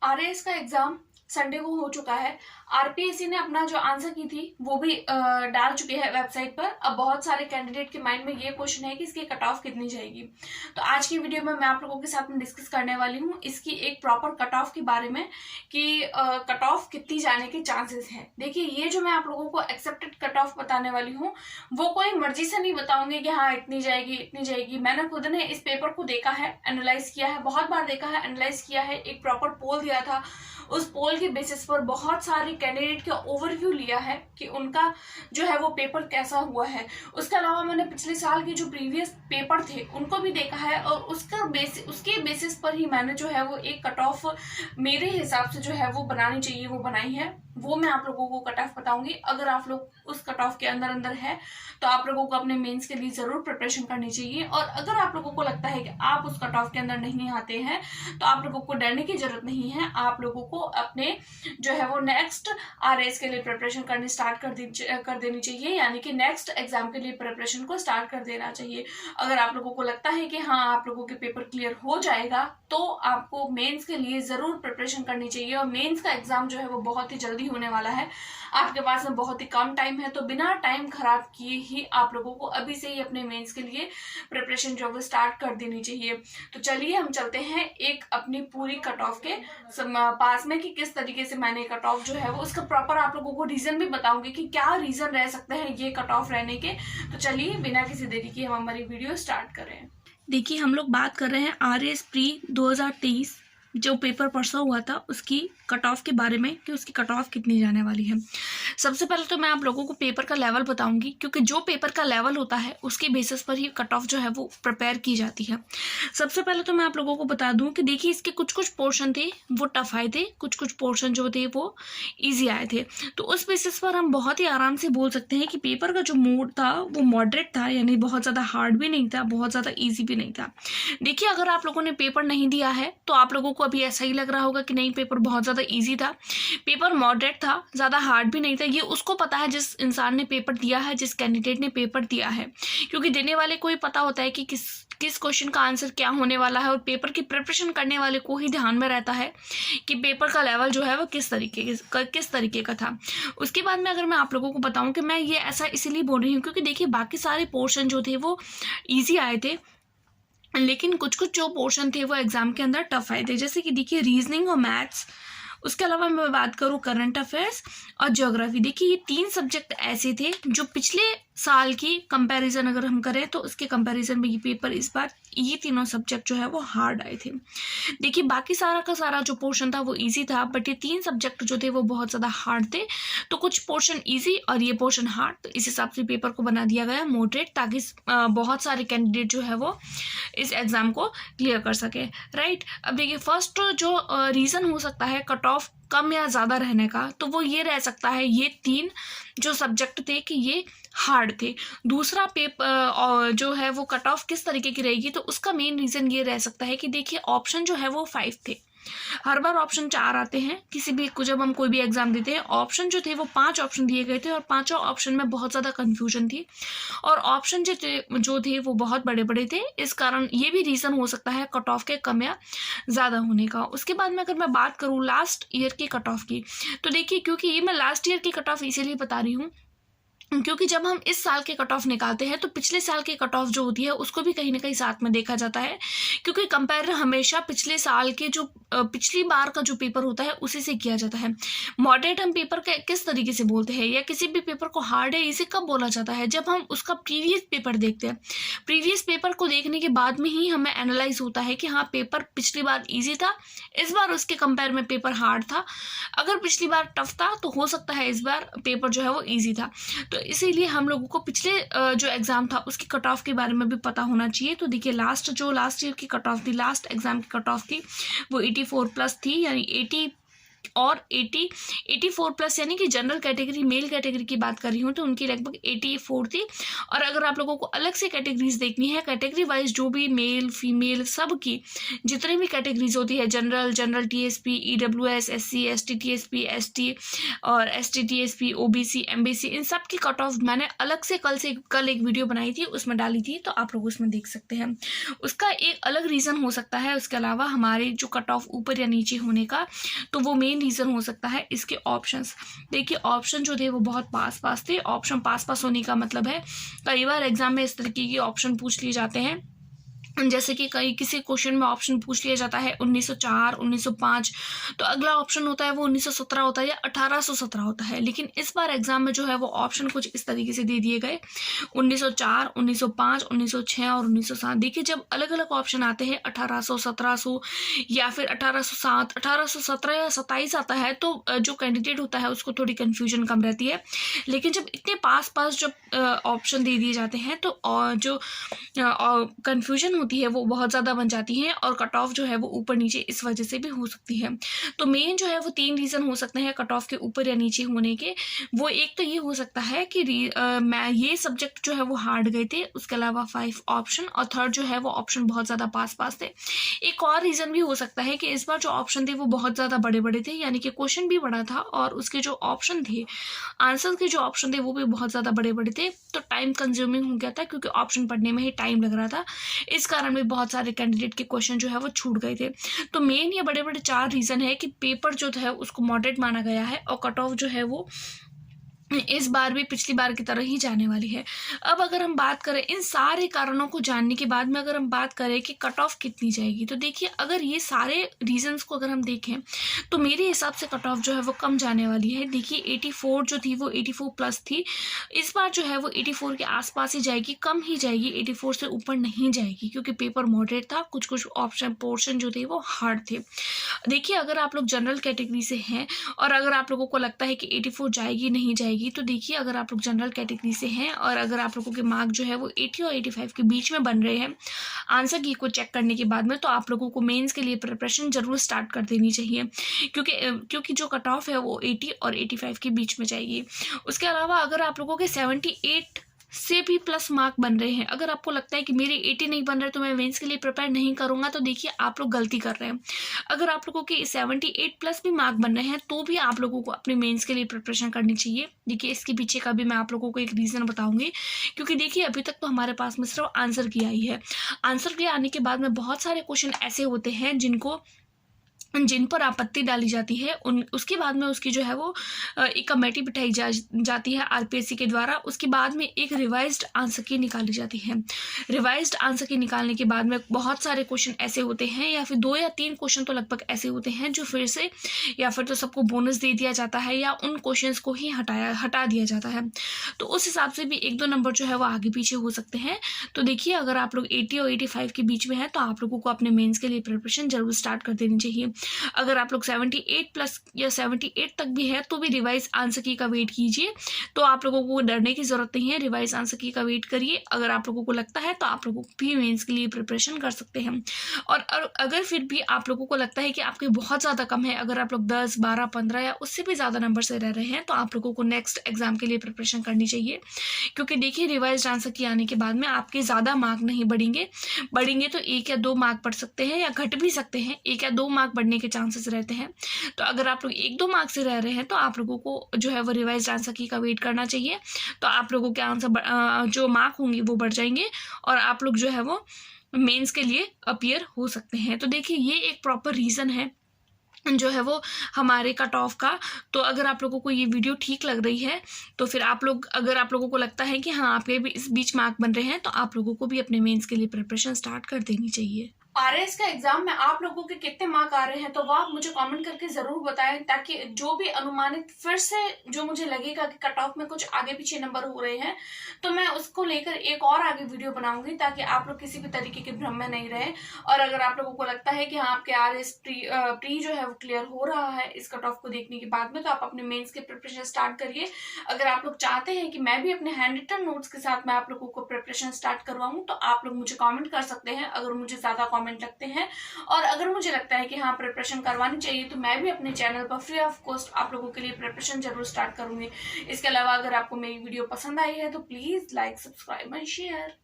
RAS का exam Sunday को हो चुका है। आरपीएससी ने अपना जो आंसर की थी वो भी डाल चुके हैं वेबसाइट पर। अब बहुत सारे कैंडिडेट के माइंड में ये क्वेश्चन है कि इसकी कट ऑफ कितनी जाएगी। तो आज की वीडियो में मैं आप लोगों के साथ में डिस्कस करने वाली हूँ इसकी एक प्रॉपर कट ऑफ के बारे में कि कट ऑफ कितनी जाने के चांसेस हैं। देखिए, ये जो मैं आप लोगों को एक्सेप्टेड कट ऑफ बताने वाली हूँ वो कोई मर्जी से नहीं बताऊंगी कि हाँ इतनी जाएगी इतनी जाएगी। मैंने खुद ने इस पेपर को देखा है, एनालाइज किया है, बहुत बार देखा है, एनालाइज किया है, एक प्रॉपर पोल दिया था। उस पोल के बेसिस पर बहुत सारे कैंडिडेट का ओवरव्यू लिया है कि उनका जो है वो पेपर कैसा हुआ है। उसके अलावा मैंने पिछले साल के जो प्रीवियस पेपर थे उनको भी देखा है और उसके बेसिस पर ही मैंने जो है वो एक कट ऑफ मेरे हिसाब से जो है वो बनानी चाहिए वो बनाई है। वो मैं आप लोगों को कट ऑफ बताऊंगी। अगर आप लोग उस कट ऑफ के अंदर है तो आप लोगों को अपने मेंस के लिए जरूर प्रिपरेशन करनी चाहिए। और अगर आप लोगों को लगता है कि आप उस कट ऑफ के अंदर नहीं आते हैं तो आप लोगों को डरने की जरूरत नहीं है। आप लोगों को अपने जो है वो नेक्स्ट आरएएस के लिए प्रिपरेशन करनी स्टार्ट कर देनी चाहिए, यानी कि नेक्स्ट एग्जाम के लिए प्रिपरेशन को स्टार्ट कर देना चाहिए। अगर आप लोगों को लगता है कि हाँ आप लोगों के पेपर क्लियर हो जाएगा तो आपको मेंस के लिए जरूर प्रिपरेशन करनी चाहिए। और मेंस का एग्जाम जो है वो बहुत ही जल्दी होने वाला है, आपके पास में बहुत ही कम टाइम है। तो बिना टाइम खराब किए ही आप लोगों को अभी से ही अपने मेंस के लिए प्रिपरेशन जो है स्टार्ट कर देनी चाहिए। तो चलिए हम चलते हैं एक अपनी पूरी कट ऑफ के पास में कि किस तरीके से मैंने कट ऑफ जो है वो उसका प्रॉपर आप लोगों को रीजन भी बताऊंगी कि क्या रीजन रह सकते हैं ये कट ऑफ रहने के। तो चलिए बिना किसी देरी के हम हमारी वीडियो स्टार्ट करें। देखिए, हम लोग बात कर रहे हैं आरएएस प्री 2023 जो पेपर परसों हुआ था उसकी कट ऑफ के बारे में कि उसकी कट ऑफ कितनी जाने वाली है। सबसे पहले तो मैं आप लोगों को पेपर का लेवल बताऊंगी, क्योंकि जो पेपर का लेवल होता है उसके बेसिस पर ही कट ऑफ जो है वो प्रिपेयर की जाती है। सबसे पहले तो मैं आप लोगों को बता दूं कि देखिए, इसके कुछ कुछ पोर्शन थे वो टफ आए थे, कुछ कुछ पोर्शन जो थे वो ईजी आए थे। तो उस बेसिस पर हम बहुत ही आराम से बोल सकते हैं कि पेपर का जो मोड था वो मॉडरेट था, यानी बहुत ज़्यादा हार्ड भी नहीं था, बहुत ज़्यादा ईजी भी नहीं था। देखिए, अगर आप लोगों ने पेपर नहीं दिया है तो आप लोगों को अभी ऐसा ही लग रहा होगा कि नहीं पेपर बहुत ज़्यादा इजी था, पेपर मॉडरेट था, ज़्यादा हार्ड भी नहीं था। ये उसको पता है जिस इंसान ने पेपर दिया है, जिस कैंडिडेट ने पेपर दिया है, क्योंकि देने वाले को ही पता होता है कि किस क्वेश्चन का आंसर क्या होने वाला है। और पेपर की प्रिपरेशन करने वाले को ही ध्यान में रहता है कि पेपर का लेवल जो है वो किस तरीके का था। उसके बाद में अगर मैं आप लोगों को बताऊं कि मैं ये ऐसा इसीलिए बोल रही हूँ क्योंकि देखिए बाकी सारे पोर्शन जो थे वो ईजी आए थे, लेकिन कुछ कुछ जो पोर्शन थे वो एग्जाम के अंदर टफ आए थे। जैसे कि देखिए रीजनिंग और मैथ्स, उसके अलावा मैं बात करूँ करंट अफेयर्स और ज्योग्राफी। देखिए, ये 3 सब्जेक्ट ऐसे थे जो पिछले साल की कंपैरिजन अगर हम करें तो उसके कंपैरिजन में ये पेपर इस बार ये तीनों सब्जेक्ट जो है वो हार्ड आए थे। देखिए, बाकी सारा का सारा जो पोर्शन था वो इजी था, बट ये 3 सब्जेक्ट जो थे वो बहुत ज़्यादा हार्ड थे। तो कुछ पोर्शन इजी और ये पोर्शन हार्ड, तो इस हिसाब से पेपर को बना दिया गया मॉडरेट, ताकि बहुत सारे कैंडिडेट जो है वो इस एग्ज़ाम को क्लियर कर सके, राइट। अब देखिए, फर्स्ट जो रीज़न हो सकता है कट ऑफ कम या ज़्यादा रहने का, तो वो ये रह सकता है ये 3 जो सब्जेक्ट थे कि ये हार्ड थे। दूसरा पेपर जो है वो कट ऑफ किस तरीके की रहेगी, तो उसका मेन रीज़न ये रह सकता है कि देखिए ऑप्शन जो है वो 5 थे। हर बार ऑप्शन 4 आते हैं किसी भी को, जब हम कोई भी एग्जाम देते हैं ऑप्शन जो थे वो 5 ऑप्शन दिए गए थे और पांचों ऑप्शन में बहुत ज़्यादा कन्फ्यूजन थी और ऑप्शन जो थे वो बहुत बड़े बड़े थे। इस कारण ये भी रीज़न हो सकता है कट ऑफ के कम या ज़्यादा होने का। उसके बाद में अगर मैं बात करूँ लास्ट ईयर की कट ऑफ की, तो देखिए क्योंकि ये मैं लास्ट ईयर की कट ऑफ इसीलिए बता रही हूँ क्योंकि जब हम इस साल के कट ऑफ निकालते हैं तो पिछले साल की कट ऑफ जो होती है उसको भी कहीं ना कहीं साथ में देखा जाता है, क्योंकि कंपेयर हमेशा पिछले साल के जो पिछली बार का जो पेपर होता है उसी से किया जाता है। मॉडरेट हम पेपर का किस तरीके से बोलते हैं या किसी भी पेपर को हार्ड है इसे कब बोला जाता है, जब हम उसका प्रीवियस पेपर देखते हैं। प्रीवियस पेपर को देखने के बाद में ही हमें एनालाइज होता है कि हाँ पेपर पिछली बार ईजी था, इस बार उसके कंपेयर में पेपर हार्ड था। अगर पिछली बार टफ था तो हो सकता है इस बार पेपर जो है वो ईजी था। तो इसीलिए हम लोगों को पिछले जो एग्ज़ाम था उसकी कट ऑफ के बारे में भी पता होना चाहिए। तो देखिए लास्ट ईयर की कट ऑफ थी, लास्ट एग्ज़ाम की कट ऑफ थी वो 84+ थी, यानी और 84 प्लस, यानी कि जनरल कैटेगरी मेल कैटेगरी की बात कर रही हूँ तो उनकी लगभग 84 थी। और अगर आप लोगों को अलग से कैटेगरीज देखनी है, कैटेगरी वाइज जो भी मेल फीमेल सब की जितनी भी कैटेगरीज होती है, general TSP, EWS, SC, ST, TSP, ST और एसटी, टीएसपी, ओबीसी, एमबीसी, इन सब की कट ऑफ मैंने अलग से कल एक वीडियो बनाई थी, उसमें डाली थी, तो आप लोग उसमें देख सकते हैं। उसका एक अलग रीज़न हो सकता है, उसके अलावा हमारे जो कट ऑफ ऊपर या नीचे होने का, तो वो मेन रीज़न हो सकता है इसके ऑप्शंस। देखिए ऑप्शन जो थे वो बहुत पास थे। ऑप्शन पास होने का मतलब है कई बार एग्जाम में इस तरीके के ऑप्शन पूछ लिए जाते हैं, जैसे कि किसी क्वेश्चन में ऑप्शन पूछ लिया जाता है 1904, 1905, तो अगला ऑप्शन होता है वो 1917 होता है या 1817 होता है। लेकिन इस बार एग्जाम में जो है वो ऑप्शन कुछ इस तरीके से दे दिए गए 1904, 1905, 1906 और 1907। देखिए जब अलग अलग ऑप्शन आते हैं 1800, 1700 या फिर 1807, 1817 या 27 आता है, तो जो कैंडिडेट होता है उसको थोड़ी कन्फ्यूजन कम रहती है। लेकिन जब इतने पास जब ऑप्शन दे दिए जाते हैं तो जो कन्फ्यूजन होती है वो बहुत ज़्यादा बन जाती है और कट ऑफ जो है वो ऊपर नीचे इस वजह से भी हो सकती है। तो मेन जो है वो 3 रीज़न हो सकते हैं कट ऑफ के ऊपर या नीचे होने के। वो एक तो ये हो सकता है कि मैं ये सब्जेक्ट जो है वो हार्ड गए थे, उसके अलावा 5 ऑप्शन, और थर्ड जो है वो ऑप्शन बहुत ज़्यादा पास थे। एक और रीज़न भी हो सकता है कि इस बार जो ऑप्शन थे वो बहुत ज़्यादा बड़े थे, यानी कि क्वेश्चन भी बड़ा था और उसके जो ऑप्शन थे, आंसर के जो ऑप्शन थे वो भी बहुत ज़्यादा बड़े थे, तो टाइम कंज्यूमिंग हो गया था क्योंकि ऑप्शन पढ़ने में ही टाइम लग रहा था। इस कारण भी बहुत सारे कैंडिडेट के क्वेश्चन जो है वो छूट गए थे। तो मेन ये बड़े 4 रीज़न है कि पेपर जो है उसको मॉडरेट माना गया है और कट ऑफ जो है वो इस बार भी पिछली बार की तरह ही जाने वाली है। अब अगर हम बात करें इन सारे कारणों को जानने के बाद में, अगर हम बात करें कि कट ऑफ कितनी जाएगी, तो देखिए अगर ये सारे रीजंस को अगर हम देखें तो मेरे हिसाब से कट ऑफ जो है वो कम जाने वाली है। देखिए 84 जो थी वो 84 प्लस थी, इस बार जो है वो 84 के आसपास ही जाएगी, कम ही जाएगी, 84 से ऊपर नहीं जाएगी क्योंकि पेपर मॉडरेट था, कुछ ऑप्शन पोर्शन जो थे वो हार्ड थे। देखिए अगर आप लोग जनरल कैटेगरी से हैं और अगर आप लोगों को लगता है कि 84 जाएगी नहीं जाएगी, तो देखिए अगर आप लोग जनरल कैटेगरी से हैं और अगर आप लोगों के मार्क जो है वो 80 और 85 के बीच में बन रहे हैं आंसर की को चेक करने के बाद में, तो आप लोगों को मेंस के लिए प्रिपरेशन जरूर स्टार्ट कर देनी चाहिए क्योंकि जो कट ऑफ है वो 80 और 85 के बीच में जाएगी। उसके अलावा अगर आप लोगों के 78 से भी प्लस मार्क बन रहे हैं, अगर आपको लगता है कि मेरे 80 नहीं बन रहे तो मैं मेंस के लिए प्रिपेयर नहीं करूंगा, तो देखिए आप लोग गलती कर रहे हैं। अगर आप लोगों के 78 प्लस भी मार्क बन रहे हैं तो भी आप लोगों को अपने मेंस के लिए प्रिपरेशन करनी चाहिए। देखिए इसके पीछे का भी मैं आप लोगों को एक रीज़न बताऊंगी, क्योंकि देखिए अभी तक तो हमारे पास में सिर्फ आंसर की आई है। आंसर की आने के बाद में बहुत सारे क्वेश्चन ऐसे होते हैं जिन पर आपत्ति डाली जाती है, उसके बाद में उसकी जो है वो एक कमेटी बिठाई जाती है आरपीएससी के द्वारा। उसके बाद में एक रिवाइज्ड आंसर की निकाली जाती है। रिवाइज्ड आंसर की निकालने के बाद में बहुत सारे क्वेश्चन ऐसे होते हैं, या फिर 2 या 3 क्वेश्चन तो लगभग ऐसे होते हैं जो फिर से या फिर तो सबको बोनस दे दिया जाता है या उन क्वेश्चन को ही हटा दिया जाता है। तो उस हिसाब से भी 1-2 नंबर जो है वो आगे पीछे हो सकते हैं। तो देखिए अगर आप लोग 80 और 85 के बीच में है तो आप लोगों को अपने मेंस के लिए प्रिपरेशन जरूर स्टार्ट कर देनी चाहिए। अगर आप लोग 78 प्लस या 78 तक भी है तो भी रिवाइज आंसर की का वेट कीजिए, तो आप लोगों को डरने की जरूरत नहीं है। रिवाइज आंसर की का वेट करिए, अगर आप लोगों को लगता है तो आप लोगों को भी मेंस के लिए प्रिपरेशन कर सकते हैं। और अगर फिर भी आप लोगों को लगता है कि आपके बहुत ज़्यादा कम है, अगर आप लोग 10, 12, 15 या उससे भी ज़्यादा नंबर से रह रहे हैं, तो आप लोगों को नेक्स्ट एग्जाम के लिए प्रिपरेशन करनी चाहिए। क्योंकि देखिए रिवाइज आंसर की आने के बाद में आपके ज़्यादा मार्क नहीं बढ़ेंगे तो 1 या 2 मार्क बढ़ सकते हैं या घट भी सकते हैं, 1 या 2 मार्क बढ़ने के चांसेस रहते हैं। तो अगर आप लोग 1-2 मार्क्स से रह रहे हैं तो आप लोगों को जो है वो रिवाइज्ड आंसर की का वेट करना चाहिए, तो आप लोगों के आंसर जो मार्क होंगे वो बढ़ जाएंगे और आप लोग जो है वो मेंस के लिए अपीयर हो सकते हैं। तो देखिए ये एक प्रॉपर रीज़न है जो है वो हमारे कट ऑफ का। तो अगर आप लोगों को ये वीडियो ठीक लग रही है तो फिर अगर आप लोगों को लगता है कि हाँ आपके भी इस बीच मार्क बन रहे हैं, तो आप लोगों को भी अपने मेंस के लिए प्रिपरेशन स्टार्ट कर देनी चाहिए। आरएस का एग्जाम में आप लोगों के कितने मार्क आ रहे हैं तो वो आप मुझे कमेंट करके जरूर बताएं, ताकि जो भी अनुमानित फिर से जो मुझे लगेगा कि कट ऑफ में कुछ आगे पीछे नंबर हो रहे हैं तो मैं उसको लेकर एक और आगे वीडियो बनाऊंगी, ताकि आप लोग किसी भी तरीके के भ्रम में नहीं रहे। और अगर आप लोगों को लगता है कि हाँ आपके आरएस प्री जो है वो क्लियर हो रहा है इस कट ऑफ को देखने के बाद में, तो आप अपने मेंस के प्रिपरेशन स्टार्ट करिए। अगर आप लोग चाहते हैं कि मैं भी अपने हैंड रिटन नोट्स के साथ मैं आप लोगों को प्रिपरेशन स्टार्ट करवाऊं, तो आप लोग मुझे कॉमेंट कर सकते हैं। अगर मुझे ज्यादा कॉमेंट कमेंट लगते हैं। और अगर मुझे लगता है कि हाँ प्रिपरेशन करवानी चाहिए तो मैं भी अपने चैनल पर फ्री ऑफ कॉस्ट आप लोगों के लिए प्रिपरेशन जरूर स्टार्ट करूंगी। इसके अलावा अगर आपको मेरी वीडियो पसंद आई है तो please like, subscribe and share.